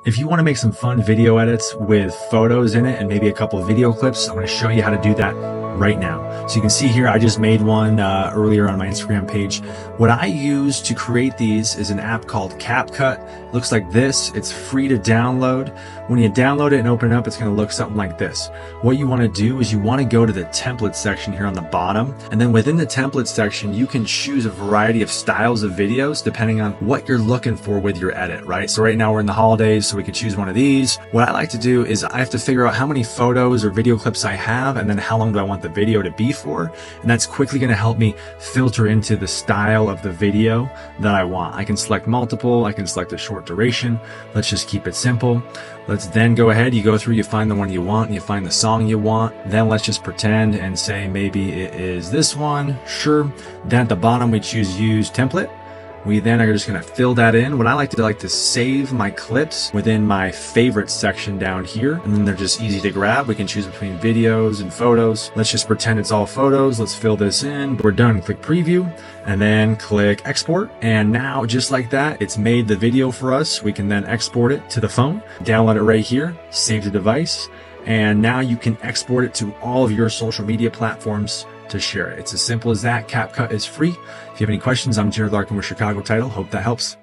If you want to make some fun video edits with photos in it and maybe a couple of video clips, I'm going to show you how to do that right now. So you can see here, I just made one earlier on my Instagram page. What I use to create these is an app called CapCut. It looks like this. It's free to download. When you download it and open it up, it's going to look something like this. What you want to do is you want to go to the template section here on the bottom. And then within the template section, you can choose a variety of styles of videos depending on what you're looking for with your edit, right? So right now we're in the holidays, so we could choose one of these. What I like to do is I have to figure out how many photos or video clips I have, and then how long do I want the video to be for. And that's quickly going to help me filter into the style of the video that I want. I can select multiple, I can select a short duration. Let's just keep it simple. Let's then go ahead, you go through, you find the one you want, and you find the song you want. Then let's just pretend and say maybe it is this one. Sure. Then at the bottom, we choose use template. We then are just going to fill that in. What I like to save my clips within my favorite section down here, and then they're just easy to grab. We can choose between videos and photos. Let's just pretend it's all photos. Let's fill this in. We're done. Click preview and then click export. And now just like that, it's made the video for us. We can then export it to the phone, download it right here, save the device. And now you can export it to all of your social media platforms to share it. It's as simple as that. CapCut is free. If you have any questions, I'm Jared Larkin with Chicago Title. Hope that helps.